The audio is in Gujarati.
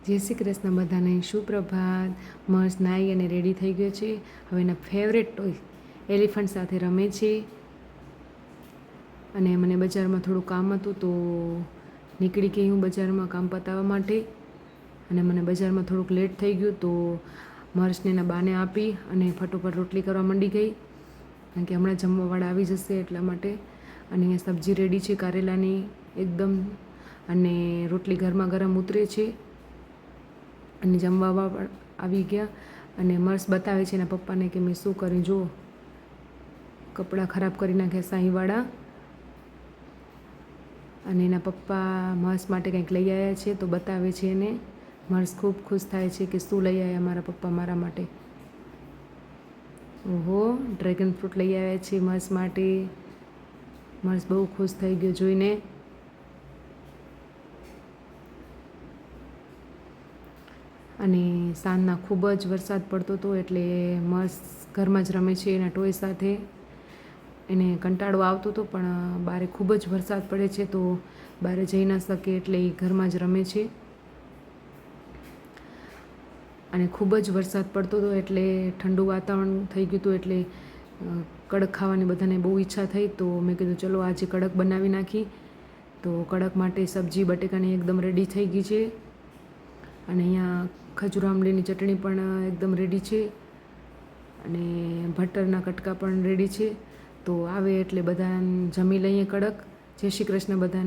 જય શ્રી કૃષ્ણ બધાને, સુપ્રભાત। મસ્ત નાહી અને રેડી થઈ ગયો છે। હવે એના ફેવરેટ ટોય એલિફન્ટ સાથે રમે છે। અને મને બજારમાં થોડું કામ હતું તો નીકળી ગઈ હું બજારમાં કામ પતાવવા માટે। અને મને બજારમાં થોડુંક લેટ થઈ ગયું તો મર્સને એના બાને આપી અને ફટોફટ રોટલી કરવા માંડી ગઈ, કારણ કે હમણાં જમવાવાળા આવી જશે એટલા માટે। અને અહીંયા સબ્જી રેડી છે કારેલાની એકદમ, અને રોટલી ગરમા ગરમ ઉતરે છે અને જમવામાં પણ આવી ગયા। અને મર્સ બતાવે છે એના પપ્પાને કે મેં શું કર્યું, જુઓ કપડાં ખરાબ કરી નાખ્યા સાંઈવાળા। અને એના પપ્પા મર્સ માટે કંઈક લઈ આવ્યા છે તો બતાવે છે એને। મર્સ ખૂબ ખુશ થાય છે કે શું લઈ આવ્યા મારા પપ્પા મારા માટે। ઓહો, ડ્રેગન ફ્રૂટ લઈ આવ્યા છે મર્સ માટે। મર્સ બહુ ખુશ થઈ ગયો જોઈને। અને સાંજના ખૂબ જ વરસાદ પડતો હતો એટલે મર્સ ઘરમાં જ રમે છે એના ટોય સાથે। એને કંટાળો આવતો હતો પણ બારે ખૂબ જ વરસાદ પડે છે તો બહાર જઈ ના શકે એટલે એ ઘરમાં જ રમે છે। અને ખૂબ જ વરસાદ પડતો હતો એટલે ઠંડુ વાતાવરણ થઈ ગયું હતું એટલે કડક ખાવાની બધાને બહુ ઈચ્છા થઈ, તો મેં કીધું ચલો આજે કડક બનાવી નાખી। તો કડક માટે સબ્જી બટેકાની એકદમ રેડી થઈ ગઈ છે। અને અહીંયા ખજૂર આમલીની ચટણી પણ એકદમ રેડી છે, અને બટરના કટકા પણ રેડી છે। તો આવે એટલે બધા જમી લઈએ કડક। જય શ્રી કૃષ્ણ બધાને।